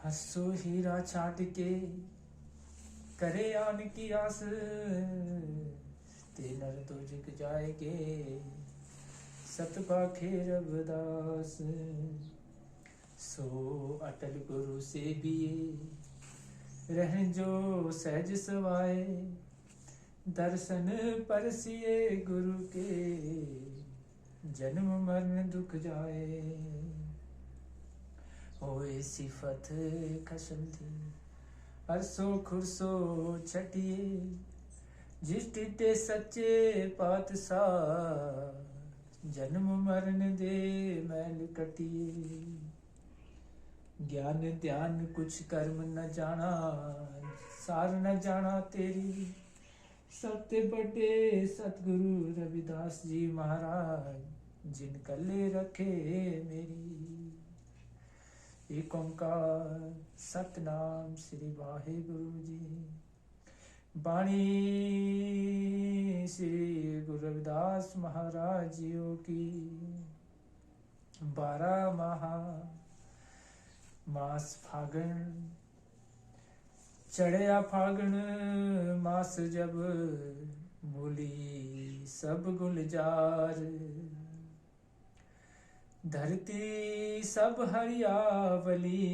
हंसो हीरा छाट के करे आन की आस, ते नर तो जिक जाएगे सत पाखे रविदास। सो अटल गुरु से बिये रह जो सहज सवाए, दर्शन परसिए गुरु के जन्म मरण दुख जाए। होए सिफत खसल थी अरसो खुरसो छटिए, जिस टिटे सच्चे पातशाह जन्म मरण दे मैल कटिए। ज्ञान ध्यान कुछ कर्म न जाना, सार न जाना तेरी, सबते बड़े सतगुरु रविदास जी महाराज, जिन कले रखे मेरी। एक ओंकार सतनाम श्री वाहिगुरु जी। बाणी श्री गुरु रविदास महाराज जियों की। 12 मास फागण चढ़िया फागण मास, जब बोली सब गुलजार, धरती सब हरियावली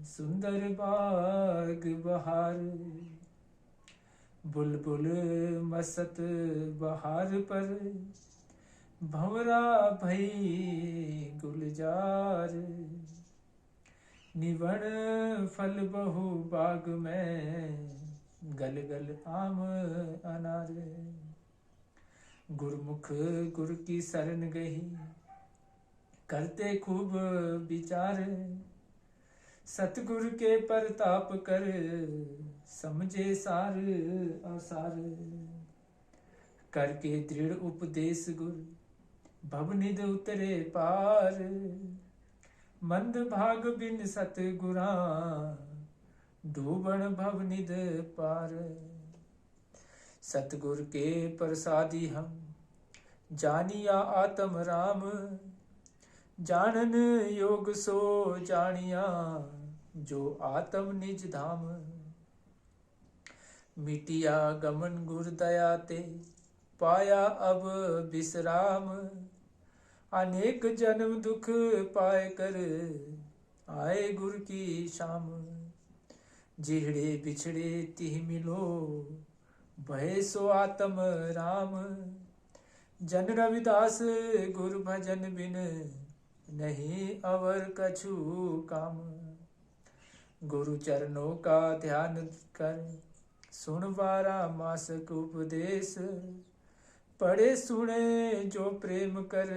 सुंदर बाग बहार। बुलबुल मस्त बहार पर भंवरा भई गुलजार, निवण फल बहु बाग में गल गल आम अनार। गुरमुख गुर की शरण गही करते खूब विचार, सतगुरु के परताप कर समझे सार असार। करके दृढ़ उपदेश गुर भवनिध उतरे पार, मंद भाग बिन सतगुरा डूबन भवनिध पार। सतगुर के प्रसादी हम जानिया आत्म राम, जानन योग सो जानिया जो आत्म निज धाम। मिटिया गमन गुर दया ते पाया अब विश्राम, अनेक जन्म दुख पाए कर आए गुर की शाम। जिहड़े बिछड़े तिह मिलो भय सो आत्म राम, जन रविदास गुर भजन बिन नहीं अवर कछु काम। गुरु चरणों का ध्यान कर सुन 12 मासक उपदेश, पढ़े सुने जो प्रेम कर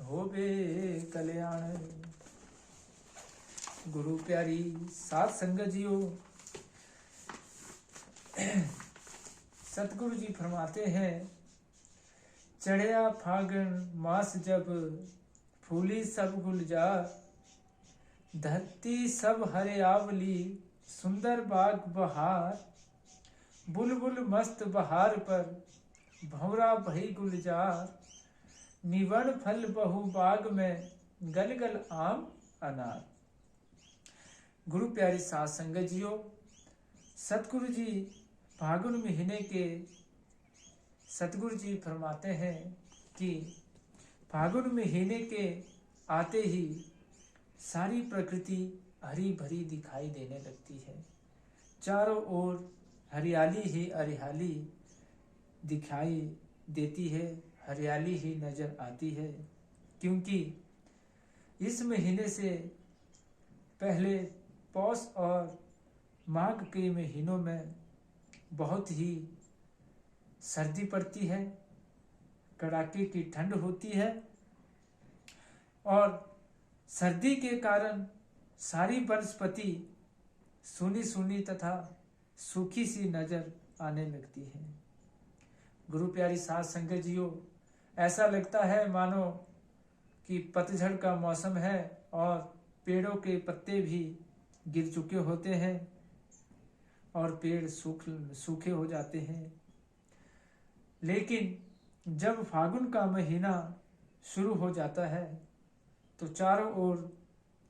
होवे कल्याण। गुरु प्यारी साध संगत जियो, सतगुरु जी फरमाते हैं, चढ़िया फागण मास जब फूली सब गुलजार, धरती सब हरियावली सुंदर बाग बहार। बुलबुल मस्त बहार पर भंवरा भई गुलजार, निवण फल बहु बाग में गल गल आम अनार। गुरु प्यारी साध संगत जियो, सतगुरु जी फागुन महीने के सतगुरु जी फरमाते हैं कि फागुन महीने के आते ही सारी प्रकृति हरी भरी दिखाई देने लगती है। चारों ओर हरियाली ही हरियाली दिखाई देती है, हरियाली ही नजर आती है। क्योंकि इस महीने से पहले पौष और माघ के महीनों में बहुत ही सर्दी पड़ती है, कड़ाके की ठंड होती है, और सर्दी के कारण सारी वनस्पति सूनी सूनी तथा सूखी सी नजर आने लगती है। गुरु प्यारी साध संगत जियो, ऐसा लगता है मानो कि पतझड़ का मौसम है और पेड़ों के पत्ते भी गिर चुके होते हैं और पेड़ सूखे हो जाते हैं। लेकिन जब फागुन का महीना शुरू हो जाता है तो चारों ओर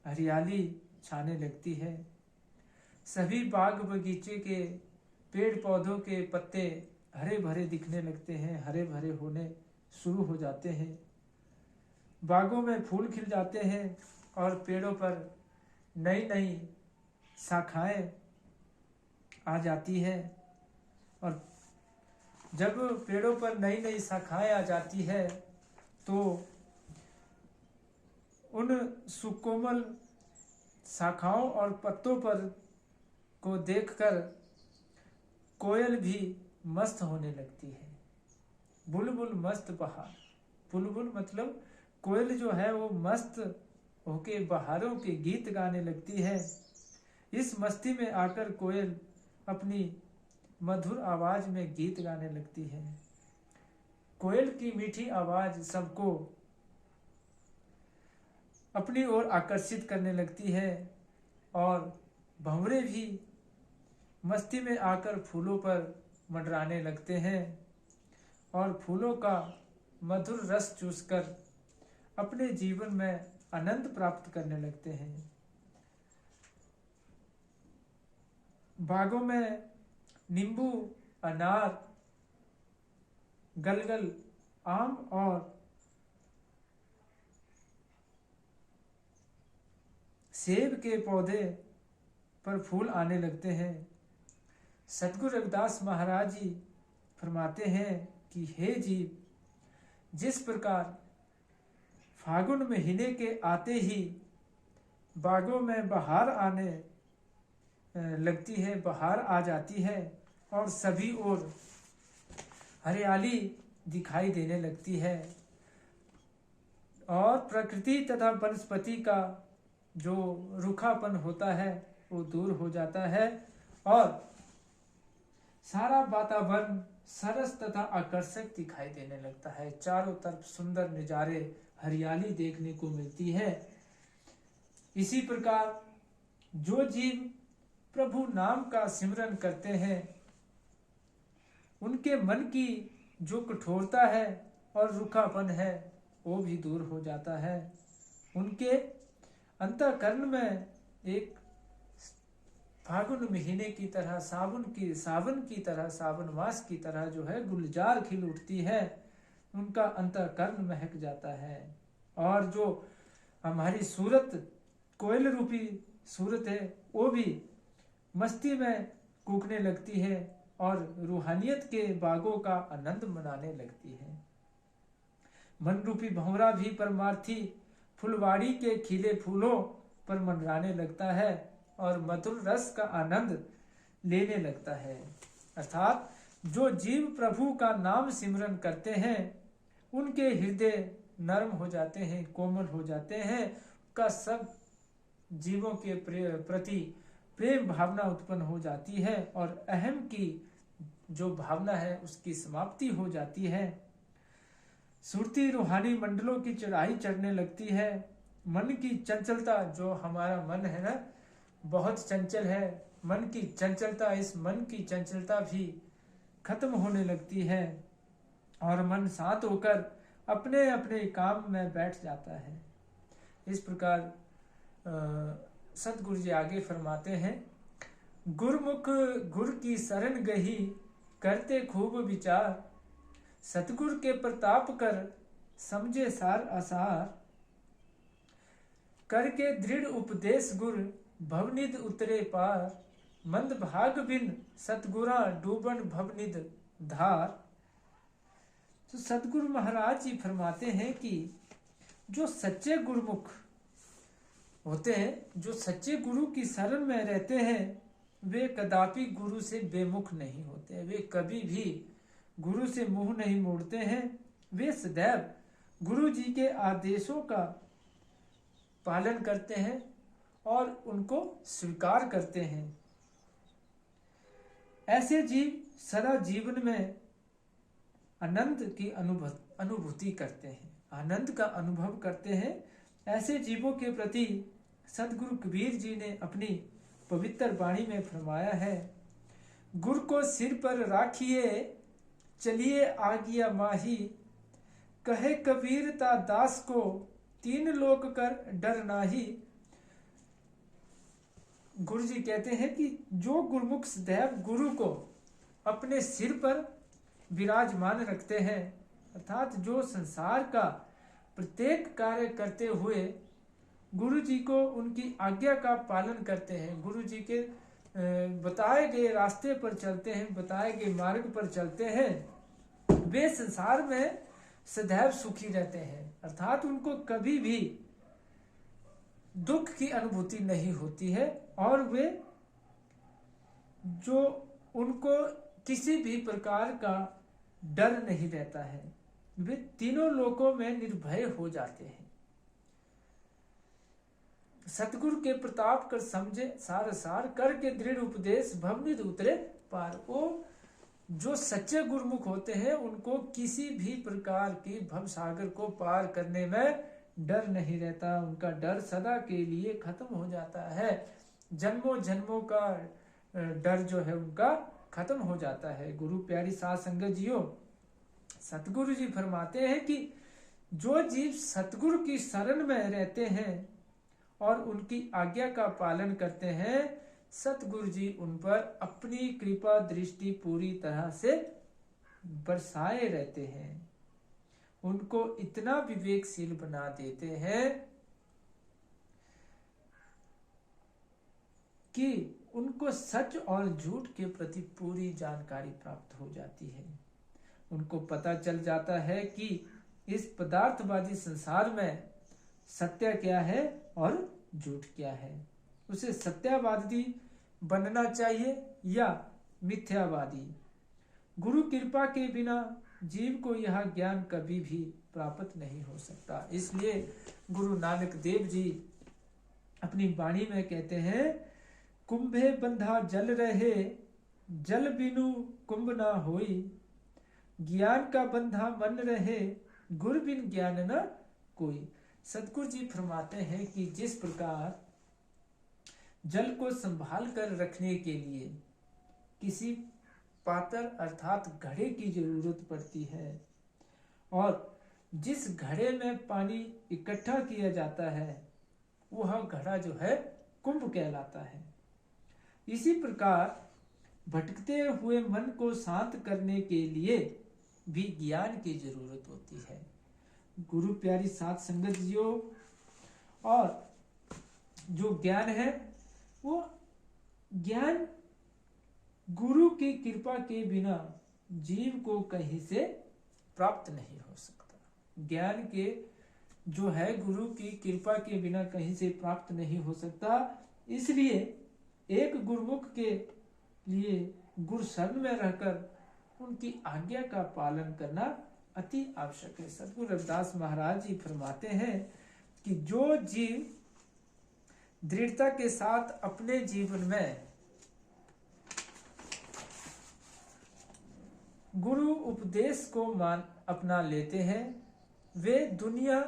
हरियाली छाने लगती है। सभी बाग बगीचे के पेड़ पौधों के पत्ते हरे भरे दिखने लगते हैं, हरे भरे होने शुरू हो जाते हैं। बागों में फूल खिल जाते हैं और पेड़ों पर नई नई शाखाएं आ जाती है। और जब पेड़ों पर नई नई शाखाएं आ जाती है तो उन सुकोमल शाखाओं और पत्तों पर को देखकर कोयल भी मस्त होने लगती है। बुलबुल मस्त बहार, बुलबुल मतलब कोयल जो है वो मस्त होके बहारों के गीत गाने लगती है। इस मस्ती में आकर कोयल अपनी मधुर आवाज में गीत गाने लगती है। कोयल की मीठी आवाज सबको अपनी ओर आकर्षित करने लगती है और भंवरे भी मस्ती में आकर फूलों पर मंडराने लगते हैं और फूलों का मधुर रस चूसकर अपने जीवन में आनंद प्राप्त करने लगते हैं। बागों में नींबू, अनार, गलगल, आम और सेब के पौधे पर फूल आने लगते हैं। सतगुरु रविदास महाराज जी फरमाते हैं कि हे जीव, जिस प्रकार फागुन महीने के आते ही बागों में बहार आने लगती है, बहार आ जाती है और सभी ओर हरियाली दिखाई देने लगती है और प्रकृति तथा वनस्पति का जो रूखापन होता है वो दूर हो जाता है और सारा वातावरण सरस तथा आकर्षक दिखाई देने लगता है। चारों तरफ सुंदर नज़ारे, हरियाली देखने को मिलती है। इसी प्रकार जो जीव प्रभु नाम का सिमरन करते हैं उनके मन की जो कठोरता है और रूखापन है वो भी दूर हो जाता है। उनके अंतःकरण में एक फागुन महीने की तरह, सावन की तरह, सावन मास की तरह जो है गुलजार खिल उठती है। उनका अंतःकरण महक जाता है और जो हमारी सूरत, कोयल रूपी सूरत है, वो भी मस्ती में कूकने लगती है और रूहानियत के बागों का आनंद मनाने लगती है। मन रूपी भंवरा भी परमार्थी फुलवाड़ी के खिले फूलों पर मंडराने लगता है और मधुर रस का आनंद लेने लगता है। अर्थात जो जीव प्रभु का नाम सिमरन करते हैं उनके हृदय नर्म हो जाते हैं, कोमल हो जाते हैं। का सब जीवों के प्रति प्रेम भावना उत्पन्न हो जाती है और अहम की जो भावना है उसकी समाप्ति हो जाती है। सुरती रूहानी मंडलों की चढ़ाई चढ़ने लगती है। मन की चंचलता, जो हमारा मन है ना बहुत चंचल है, मन की चंचलता, इस मन की चंचलता भी खत्म होने लगती है और मन शांत होकर अपने अपने काम में बैठ जाता है। इस प्रकार सतगुरु जी आगे फरमाते हैं, गुरमुख गुर की शरण गही करते खूब विचार, सतगुरु के प्रताप कर समझे सार आसार, करके दृढ़ उपदेश गुर भवनिध उतरे पार, मंद भाग बिन सतगुरा डूबन भवनिध धार। तो सतगुरु महाराज जी फरमाते हैं कि जो सच्चे गुरुमुख होते हैं, जो सच्चे गुरु की शरण में रहते हैं, वे कदापि गुरु से बेमुख नहीं होते। वे कभी भी गुरु से मुंह नहीं मोड़ते हैं। वे सदैव गुरु जी के आदेशों का पालन करते हैं और उनको स्वीकार करते हैं। ऐसे जीव सदा जीवन में आनंद की अनुभूति करते हैं, आनंद का अनुभव करते हैं। ऐसे जीवों के प्रति सतगुरु कबीर जी ने अपनी पवित्र वाणी में फरमाया है, गुर को सिर पर राखिए चलिए आज्ञा माही, कहे कबीर ता दास को तीन लोक कर डर नाही, गुरु जी कहते हैं कि जो गुरुमुख सदैव गुरु को अपने सिर पर विराजमान रखते हैं, अर्थात जो संसार का प्रत्येक कार्य करते हुए गुरु जी को उनकी आज्ञा का पालन करते हैं, गुरु जी के बताए गए रास्ते पर चलते हैं, बताए गए मार्ग पर चलते हैं, वे संसार में सदैव सुखी रहते हैं। अर्थात उनको कभी भी दुख की अनुभूति नहीं होती है और वे जो उनको किसी भी प्रकार का डर नहीं रहता है, वे तीनों लोकों में निर्भय हो जाते हैं। सतगुरु के प्रताप कर समझे सार सार, कर के दृढ़ उपदेश भवनिधि उतरे पार। वो जो सच्चे गुरुमुख होते हैं उनको किसी भी प्रकार की भव सागर को पार करने में डर नहीं रहता, उनका डर सदा के लिए खत्म हो जाता है, जन्मों जन्मों का डर जो है उनका खत्म हो जाता है। गुरु प्यारी साध संगत जियो, सतगुरु जी फरमाते हैं कि जो जीव सतगुरु की शरण में रहते हैं और उनकी आज्ञा का पालन करते हैं, सतगुरु जी उन पर अपनी कृपा दृष्टि पूरी तरह से बरसाए रहते हैं, उनको इतना विवेकशील बना देते हैं कि उनको सच और झूठ के प्रति पूरी जानकारी प्राप्त हो जाती है। उनको पता चल जाता है कि इस पदार्थवादी संसार में सत्य क्या है और झूठ क्या है। उसे सत्यवादी बनना चाहिए या मिथ्यावादी। गुरु कृपा के बिना जीव को यह ज्ञान कभी भी प्राप्त नहीं हो सकता। इसलिए गुरु नानक देव जी अपनी वाणी में कहते हैं, कुंभे बंधा जल रहे, जल बिनु कुंभ ना होई, ज्ञान का बंधा मन रहे, गुरु बिन ज्ञान न कोई। सतगुरु जी फरमाते हैं कि जिस प्रकार जल को संभाल कर रखने के लिए किसी पात्र अर्थात घड़े की जरूरत पड़ती है और जिस घड़े में पानी इकट्ठा किया जाता है वह घड़ा जो है कुंभ कहलाता है, इसी प्रकार भटकते हुए मन को शांत करने के लिए भी ज्ञान की जरूरत होती है। गुरु प्यारी साध संगत जियो, और जो ज्ञान है वो ज्ञान गुरु की कृपा के बिना जीव को कहीं से प्राप्त नहीं हो सकता। ज्ञान के जो है गुरु की कृपा के बिना कहीं से प्राप्त नहीं हो सकता। इसलिए एक गुरुमुख के लिए गुरु शरण में रहकर उनकी आज्ञा का पालन करना अति आवश्यक है। सतगुरु रविदास महाराज जी फरमाते हैं कि जो जीव दृढ़ता के साथ अपने जीवन में गुरु उपदेश को अपना लेते हैं, वे दुनिया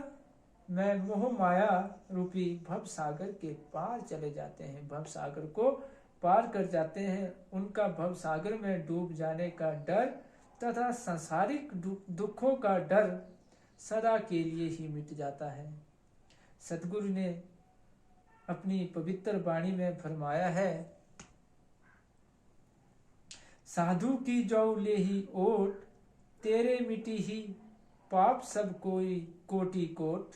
में मोह माया रूपी भव सागर के पार चले जाते हैं, भव सागर को पार कर जाते हैं। उनका भव सागर में डूब जाने का डर तथा सांसारिक दुखों का डर सदा के लिए ही मिट जाता है। सतगुरु ने अपनी पवित्र वाणी में फरमाया है, साधु की जौ ले ही ओट, तेरे मिटी ही पाप सब कोई कोटि कोट,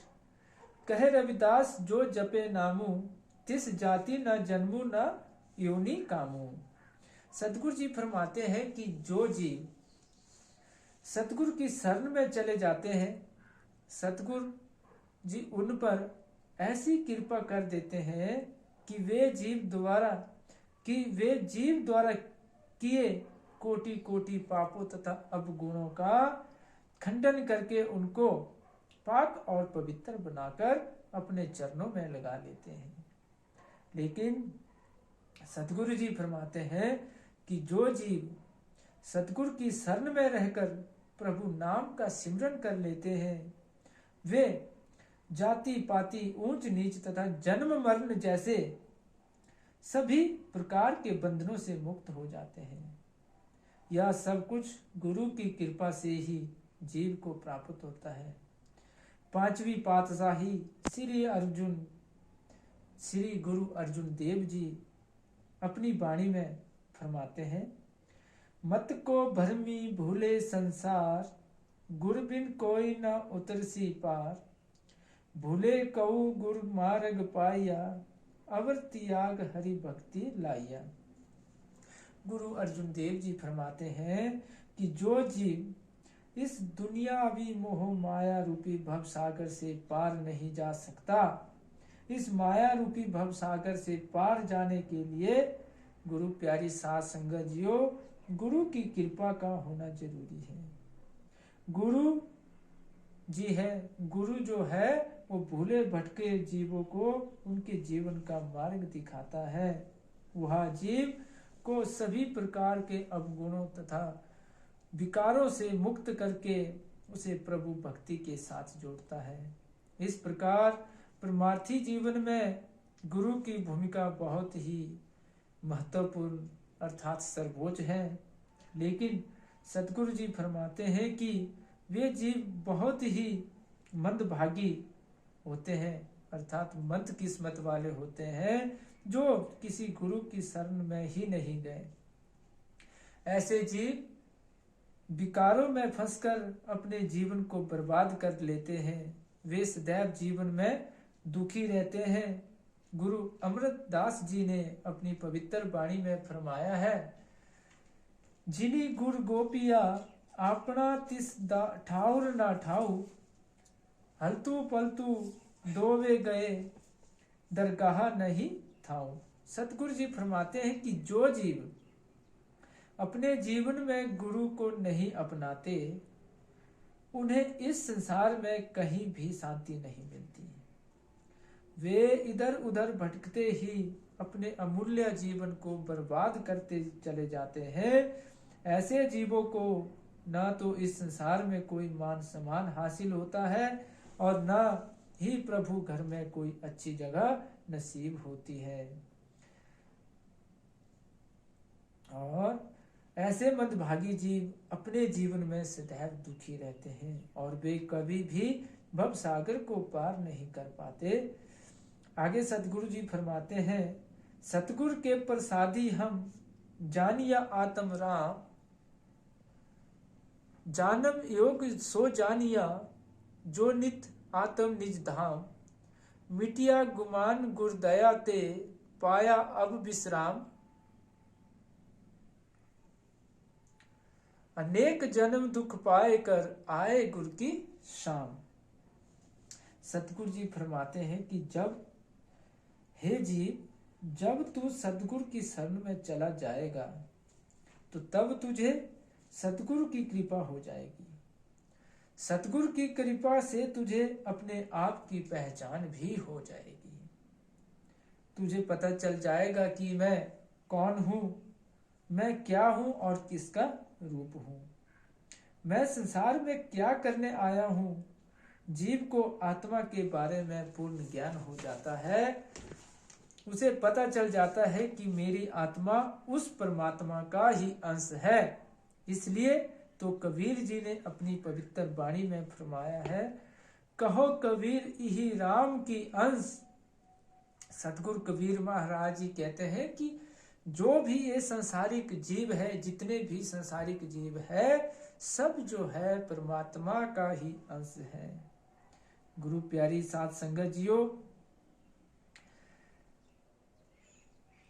कहे रविदास जो जपे नामू, तिस जाति न जन्मू न योनि कामू। सतगुरु जी फरमाते हैं कि जो जीव सतगुरु की शरण में चले जाते हैं, सतगुरु जी उन पर ऐसी कृपा कर देते हैं कि वे जीव द्वारा किए कोटि कोटि पापों तथा अवगुणों का खंडन करके उनको पाक और पवित्र बनाकर अपने चरणों में लगा लेते हैं। लेकिन सतगुरु जी फरमाते हैं कि जो जीव सतगुरु की शरण में रहकर प्रभु नाम का सिमरन कर लेते हैं, वे जाति पाति ऊंच नीच तथा जन्म मरण जैसे सभी प्रकार के बंधनों से मुक्त हो जाते हैं। यह सब कुछ गुरु की कृपा से ही जीव को प्राप्त होता है। पांचवी पातशाही श्री गुरु अर्जुन देव जी अपनी वाणी में फरमाते हैं, मत को भरमी भूले संसार, गुर बिन कोई न उतरसी पार। भूले कऊ गुर मार्ग पाया, अवर त्याग हरि भक्ति लाया। गुरु अर्जुन देव जी फरमाते हैं कि जो जीव इस दुनियावी मोह माया रूपी भव सागर से पार नहीं जा सकता, इस माया रूपी भव सागर से पार जाने के लिए गुरु प्यारी साध संगत जियो, गुरु की कृपा का होना जरूरी है। गुरु जी है, गुरु जो है वो भूले भटके जीवों को उनके जीवन का मार्ग दिखाता है। वह जीव को सभी प्रकार के अवगुणों तथा विकारों से मुक्त करके उसे प्रभु भक्ति के साथ जोड़ता है। इस प्रकार परमार्थी जीवन में गुरु की भूमिका बहुत ही महत्वपूर्ण अर्थात सर्वोच्च है। लेकिन सतगुरु जी फरमाते हैं कि वे जीव बहुत ही मंदभागी होते हैं, अर्थात मंद किस्मत वाले होते हैं, जो किसी गुरु की शरण में ही नहीं गए। ऐसे जीव विकारों में फंसकर अपने जीवन को बर्बाद कर लेते हैं। वे सदैव जीवन में दुखी रहते हैं। गुरु अमृतदास जी ने अपनी पवित्र वाणी में फरमाया है, जिनी गुर गोपिया अपना तिस ठाउर ना ठाऊ, हलतू पलतू दोवे गए दरगाह नहीं थाऊ। सतगुरु जी फरमाते हैं कि जो जीव अपने जीवन में गुरु को नहीं अपनाते, उन्हें इस संसार में कहीं भी शांति नहीं मिलती। वे इधर उधर भटकते ही अपने अमूल्य जीवन को बर्बाद करते चले जाते हैं। ऐसे जीवों को ना तो इस संसार में कोई मान सम्मान हासिल होता है और ना ही प्रभु घर में कोई अच्छी जगह नसीब होती है। और ऐसे मंदभागी जीव अपने जीवन में सदैव दुखी रहते हैं और वे कभी भी भव सागर को पार नहीं कर पाते। आगे सतगुरु जी फरमाते हैं, सतगुरु के प्रसादी हम जानिया आत्म राम, जानम योग सो जानिया जो नित आत्म निज धाम। मिटिया गुमान गुर दया ते पाया अब विश्राम, अनेक जन्म दुख पाए कर आए गुरु की शाम। सतगुरु जी फरमाते हैं कि जब हे जीव, जब तू सतगुरु की शरण में चला जाएगा तो तब तुझे सतगुरु की कृपा हो जाएगी। सतगुरु की कृपा से तुझे अपने आप की पहचान भी हो जाएगी। तुझे पता चल जाएगा कि मैं कौन हूं, मैं क्या हूं और किसका रूप हूं, मैं संसार में क्या करने आया हूं। जीव को आत्मा के बारे में पूर्ण ज्ञान हो जाता है। उसे पता चल जाता है कि मेरी आत्मा उस परमात्मा का ही अंश है। इसलिए तो कबीर जी ने अपनी पवित्र वाणी में फरमाया है, कहो कबीर यही राम की अंश। सतगुरु कबीर महाराज जी कहते हैं कि जो भी ये संसारिक जीव है, जितने भी संसारिक जीव है, सब जो है परमात्मा का ही अंश है। गुरु प्यारी साध संगत जियो,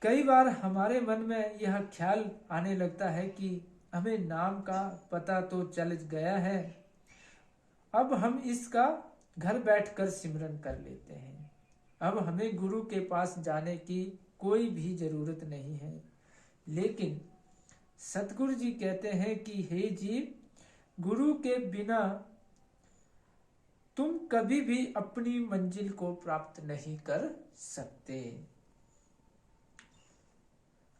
कई बार हमारे मन में यह ख्याल आने लगता है कि हमें नाम का पता तो चल गया है, अब हम इसका घर बैठकर सिमरन कर लेते हैं। अब हमें गुरु के पास जाने की कोई भी जरूरत नहीं है। लेकिन सतगुरु जी कहते हैं कि हे जीव, गुरु के बिना तुम कभी भी अपनी मंजिल को प्राप्त नहीं कर सकते।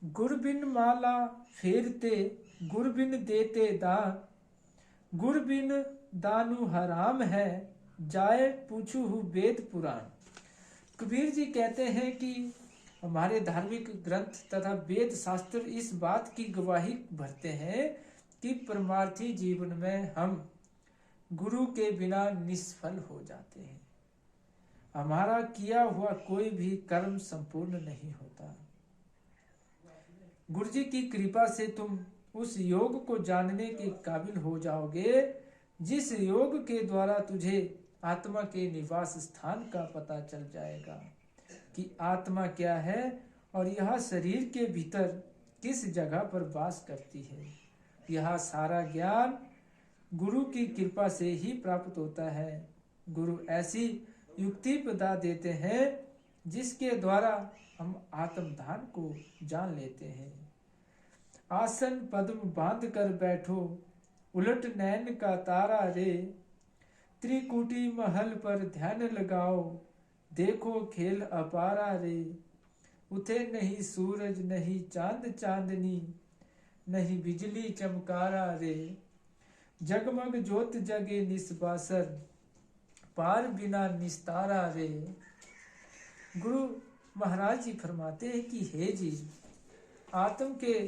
गुर बिन माला फेरते, गुर बिन देते दान, गुर बिन दानु हराम है, जाए पूछू वेद पुराण। कबीर जी कहते हैं कि हमारे धार्मिक ग्रंथ तथा वेद शास्त्र इस बात की गवाही भरते हैं कि परमार्थी जीवन में हम गुरु के बिना निष्फल हो जाते हैं। हमारा किया हुआ कोई भी कर्म संपूर्ण नहीं होता। गुरु जी की कृपा से तुम उस योग को जानने के काबिल हो जाओगे जिस योग के द्वारा तुझे आत्मा के निवास स्थान का पता चल जाएगा कि आत्मा क्या है और यह शरीर के भीतर किस जगह पर वास करती है। यह सारा ज्ञान गुरु की कृपा से ही प्राप्त होता है। गुरु ऐसी युक्ति बता देते हैं जिसके द्वारा हम आत्मधान को जान लेते हैं। आसन पद्म बांध कर बैठो, उलट नैन का तारा रे, त्रिकुटी महल पर ध्यान लगाओ, देखो खेल अपारा रे। उठे नहीं सूरज नहीं चांद चांदनी, नहीं बिजली चमकारा रे, जगमग ज्योत जगे निस्बासर, पार बिना निस्तारा रे। गुरु महाराज जी फरमाते हैं कि हे जी, आत्म के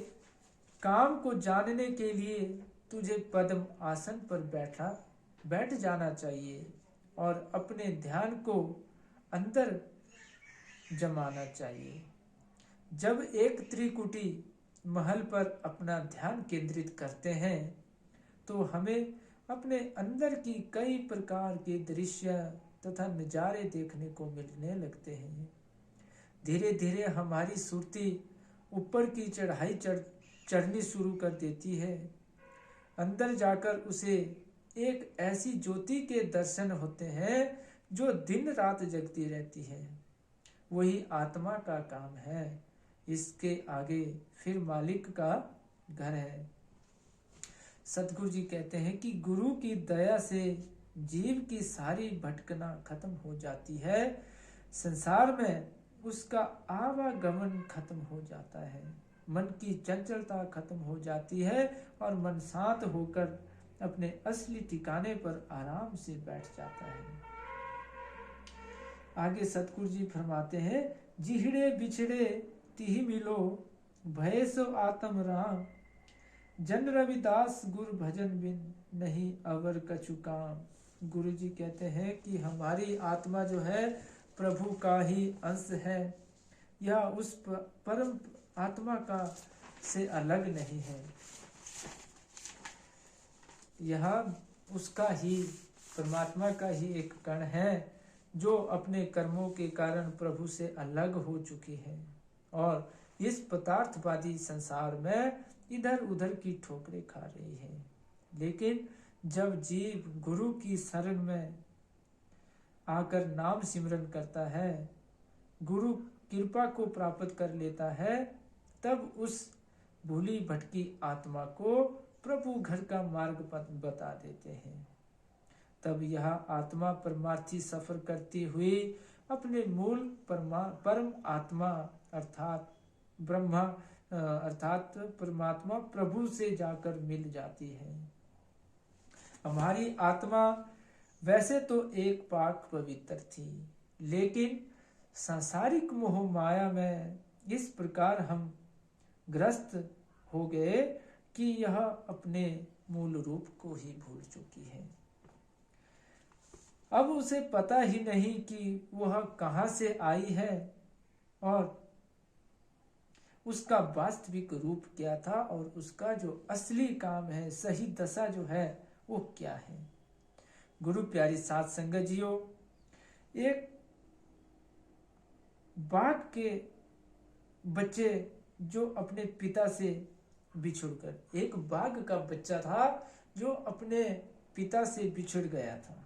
काम को जानने के लिए तुझे पद्म आसन पर बैठ जाना चाहिए और अपने ध्यान को अंदर जमाना चाहिए। जब एक त्रिकुटी महल पर अपना ध्यान केंद्रित करते हैं तो हमें अपने अंदर की कई प्रकार के दृश्य तथा नज़ारे देखने को मिलने लगते हैं। धीरे धीरे हमारी सुरती ऊपर की चढ़ाई चढ़नी शुरू कर देती है। अंदर जाकर उसे एक ऐसी ज्योति के दर्शन होते हैं जो दिन रात जगती रहती है। वही आत्मा का काम है। इसके आगे फिर मालिक का घर है। सतगुरु जी कहते हैं कि गुरु की दया से जीव की सारी भटकना खत्म हो जाती है। संसार में उसका आवागमन खत्म हो जाता है। मन की चंचलता खत्म हो जाती है और मन शांत होकर अपने असली ठिकाने पर आराम से बैठ जाता है। आगे सतगुरु जी फरमाते हैं, जिहड़े बिछड़े तिहि मिलो, भय सो आत्म राम, जन रविदास गुरु भजन बिन नहीं अवर कछु काम। गुरु जी कहते हैं कि हमारी आत्मा जो है प्रभु का ही अंश है। यह उस परम आत्मा का से अलग नहीं है। यह उसका ही परमात्मा का ही एक कण है जो अपने कर्मों के कारण प्रभु से अलग हो चुकी है और इस पदार्थवादी संसार में इधर उधर की ठोकरें खा रही है। लेकिन जब जीव गुरु की शरण में आकर नाम सिमरन करता है, गुरु कृपा को प्राप्त कर लेता है, तब उस भूली भटकी आत्मा को प्रभु घर का मार्ग बता देते हैं। तब यह आत्मा परमार्थी सफर करती हुई अपने मूल परम आत्मा अर्थात ब्रह्मा अर्थात परमात्मा प्रभु से जाकर मिल जाती है। हमारी आत्मा वैसे तो एक पाक पवित्र थी, लेकिन सांसारिक मोह माया में इस प्रकार हम ग्रस्त हो गए कि यह अपने मूल रूप को ही भूल चुकी है। अब उसे पता ही नहीं कि वह कहां से आई है और उसका वास्तविक रूप क्या था और उसका जो असली काम है, सही दशा जो है वो क्या है। गुरु प्यारी साध संगत जियो, एक बाघ के बच्चे जो अपने पिता से बिछुड़कर, एक बाघ का बच्चा था जो अपने पिता से बिछुड़ गया था।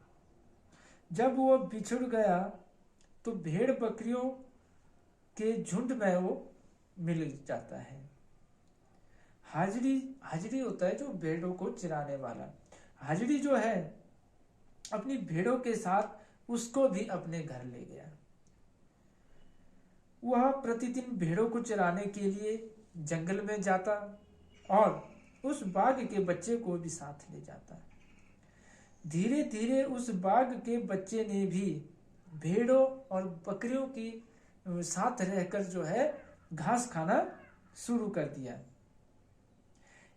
जब वो बिछुड़ गया तो भेड़ बकरियों के झुंड में वो मिल जाता है। हाजरी होता है जो भेड़ों को चराने वाला। हाजरी जो है अपनी भेड़ों के साथ उसको भी अपने घर ले गया। वह प्रतिदिन भेड़ों को चराने के लिए जंगल में जाता और उस बाघ के बच्चे को भी साथ ले जाता। धीरे धीरे उस बाघ के बच्चे ने भी भेड़ों और बकरियों की साथ रहकर जो है घास खाना शुरू कर दिया।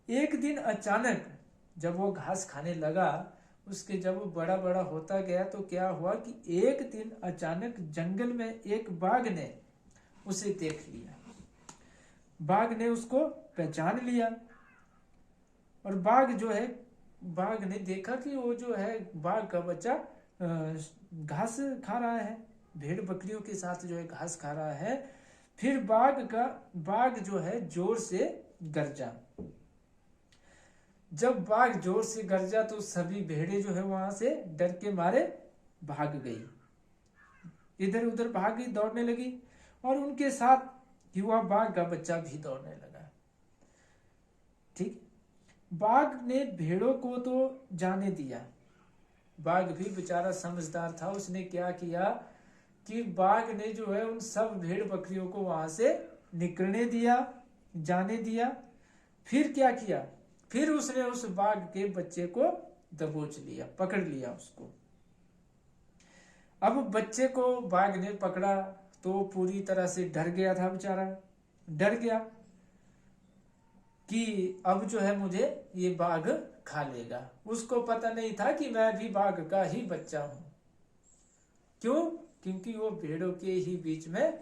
एक दिन अचानक जब वो घास खाने लगा, उसके जब वो बड़ा बड़ा होता गया तो क्या हुआ कि एक दिन अचानक जंगल में एक बाघ ने उसे देख लिया। बाघ ने उसको पहचान लिया और बाघ ने देखा कि वो जो है बाघ का बच्चा घास खा रहा है, भेड़ बकरियों के साथ जो है घास खा रहा है। फिर बाघ जो है जोर से गरजा। जब बाघ जोर से गरजा तो सभी भेड़े जो है वहां से डर के मारे भाग गई, इधर उधर भाग गई, दौड़ने लगी और उनके साथ युवा बाघ का बच्चा भी दौड़ने लगा। ठीक, बाघ ने भेड़ों को तो जाने दिया। बाघ भी बेचारा समझदार था, उसने क्या किया कि बाघ ने जो है उन सब भेड़ बकरियों को वहां से निकलने दिया, जाने दिया। फिर क्या किया, फिर उसने उस बाघ के बच्चे को दबोच लिया, पकड़ लिया उसको। अब बच्चे को बाघ ने पकड़ा तो पूरी तरह से डर गया था बेचारा, डर गया कि अब जो है मुझे ये बाघ खा लेगा। उसको पता नहीं था कि मैं भी बाघ का ही बच्चा हूं। क्यों? क्योंकि वो भेड़ों के ही बीच में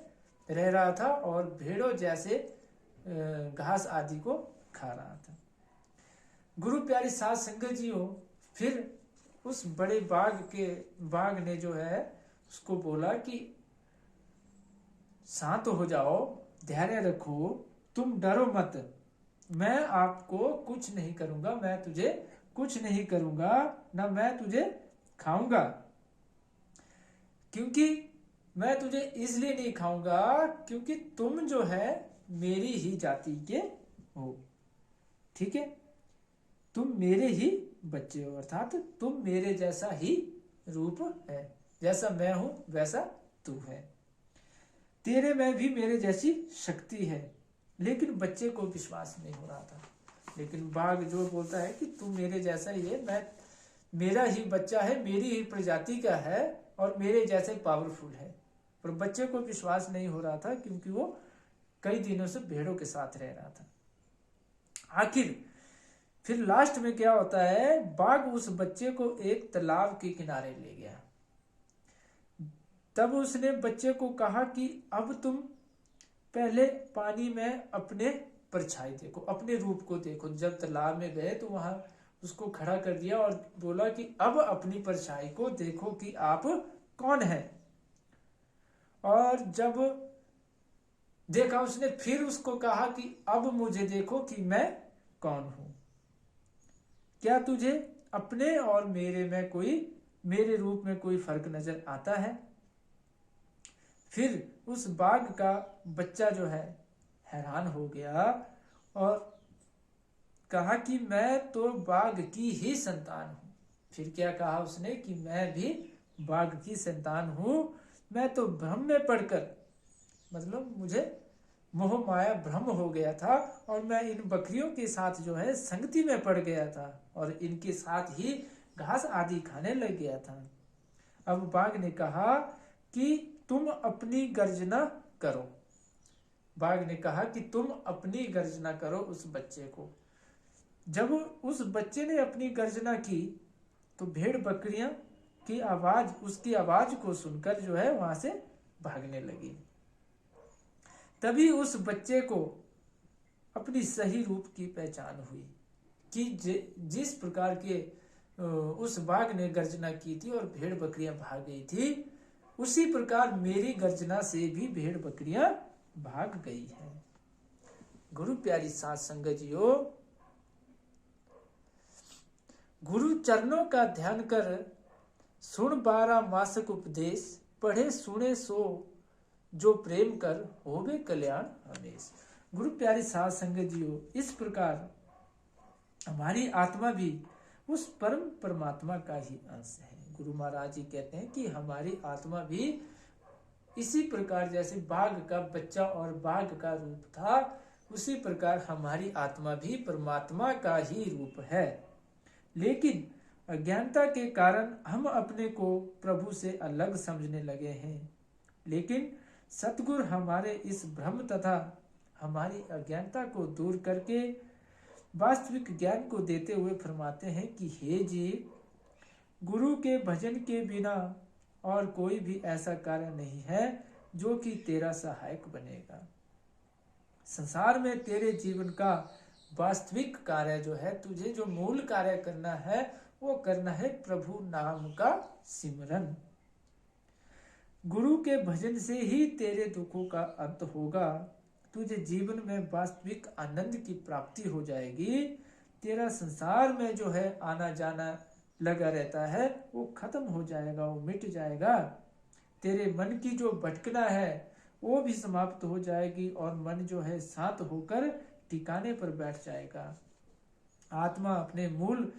रह रहा था और भेड़ों जैसे घास आदि को खा रहा था। गुरु प्यारी साध संगत जी हो, फिर उस बड़े बाघ ने जो है उसको बोला कि शांत हो जाओ, धैर्य रखो, तुम डरो मत, मैं आपको कुछ नहीं करूंगा, मैं तुझे कुछ नहीं करूंगा, ना मैं तुझे खाऊंगा। क्योंकि मैं तुझे इसलिए नहीं खाऊंगा क्योंकि तुम जो है मेरी ही जाति के हो। ठीक है, तुम मेरे ही बच्चे हो, अर्थात तुम मेरे जैसा ही रूप है, जैसा मैं हूं वैसा तू है, तेरे में भी मेरे जैसी शक्ति है। लेकिन बच्चे को विश्वास नहीं हो रहा था। लेकिन बाघ जो बोलता है कि तू मेरे जैसा ही है, मैं मेरा ही बच्चा है, मेरी ही प्रजाति का है और मेरे जैसे पावरफुल है, पर बच्चे को विश्वास नहीं हो रहा था क्योंकि वो कई दिनों से भेड़ों के साथ रह रहा था। आखिर फिर लास्ट में क्या होता है, बाघ उस बच्चे को एक तालाब के किनारे ले गया। तब उसने बच्चे को कहा कि अब तुम पहले पानी में अपने परछाई देखो, अपने रूप को देखो। जब तालाब में गए तो वहां उसको खड़ा कर दिया और बोला कि अब अपनी परछाई को देखो कि आप कौन है। और जब देखा उसने, फिर उसको कहा कि अब मुझे देखो कि मैं कौन हूं। क्या तुझे अपने और मेरे रूप में कोई फर्क नजर आता है? फिर उस बाघ का बच्चा जो है हैरान हो गया और कहा कि मैं तो बाघ की ही संतान हूं। फिर क्या कहा उसने कि मैं भी बाघ की संतान हूं, मैं तो भ्रम में पड़कर, मतलब मुझे मोह माया भ्रम हो गया था और मैं इन बकरियों के साथ जो है संगति में पड़ गया था और इनके साथ ही घास आदि खाने लग गया था। अब बाघ ने कहा कि तुम अपनी गर्जना करो। बाघ ने कहा कि तुम अपनी गर्जना करो उस बच्चे को। जब उस बच्चे ने अपनी गर्जना की तो भेड़ बकरियां की आवाज, उसकी आवाज को सुनकर जो है वहां से भागने लगी। तभी उस बच्चे को अपनी सही रूप की पहचान हुई कि जिस प्रकार के उस बाघ ने गर्जना की थी और भेड़ बकरियां भाग गई थी, उसी प्रकार मेरी गर्जना से भी भेड़ बकरियां भाग गई है। गुरु प्यारी साध संगत जियो, गुरु चरणों का ध्यान कर, सुन 12 मासक उपदेश, पढ़े सुने सो जो प्रेम कर, होवे कल्याण हमेश। गुरु प्यारी साध संगत जियो, इस प्रकार हमारी आत्मा भी उस परम परमात्मा का ही अंश है। गुरु महाराज जी कहते हैं कि हमारी आत्मा भी इसी प्रकार जैसे बाघ का बच्चा और बाघ का रूप था, उसी प्रकार हमारी आत्मा भी परमात्मा का ही रूप है। लेकिन अज्ञानता के कारण हम अपने को प्रभु से अलग समझने लगे हैं। लेकिन सतगुरु हमारे इस भ्रम तथा हमारी अज्ञानता को दूर करके वास्तविक ज्ञान को देते हुए फरमाते हैं कि हे जीव, गुरु के भजन के बिना और कोई भी ऐसा कार्य नहीं है जो कि तेरा सहायक बनेगा। संसार में तेरे जीवन का वास्तविक कार्य जो है, तुझे जो मूल कार्य करना है वो करना है प्रभु नाम का सिमरन। गुरु के भजन से ही तेरे दुखों का अंत होगा, तुझे जीवन में वास्तविक आनंद की प्राप्ति हो जाएगी। तेरा संसार में जो है आना जाना लगा रहता है वो खत्म हो जाएगा, वो मिट जाएगा। तेरे मन की जो भटकना है वो भी समाप्त हो जाएगी और मन जो है शांत होकर ठिकाने पर बैठ जाएगा। आत्मा अपने मूल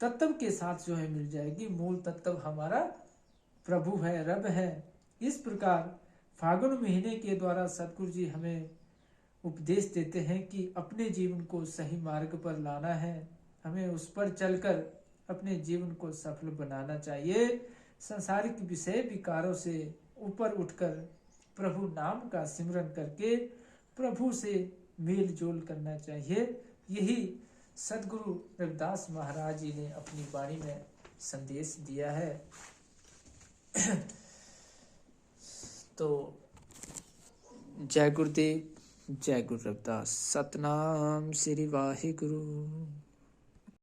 तत्व के साथ जो है मिल जाएगी। मूल तत्व हमारा प्रभु है, रब है। इस प्रकार फागुन महीने के द्वारा सतगुरु जी हमें उपदेश देते हैं कि अपने जीवन को सही मार्ग पर लाना है, हमें उस पर चलकर अपने जीवन को सफल बनाना चाहिए। संसारिक विषय विकारों से ऊपर उठकर प्रभु नाम का सिमरन करके प्रभु से मेल जोल करना चाहिए। यही सदगुरु रविदास महाराज जी ने अपनी वाणी में संदेश दिया है। तो जय गुरुदेव, जय गुरु रविदास। सतनाम श्री वाहिगुरु।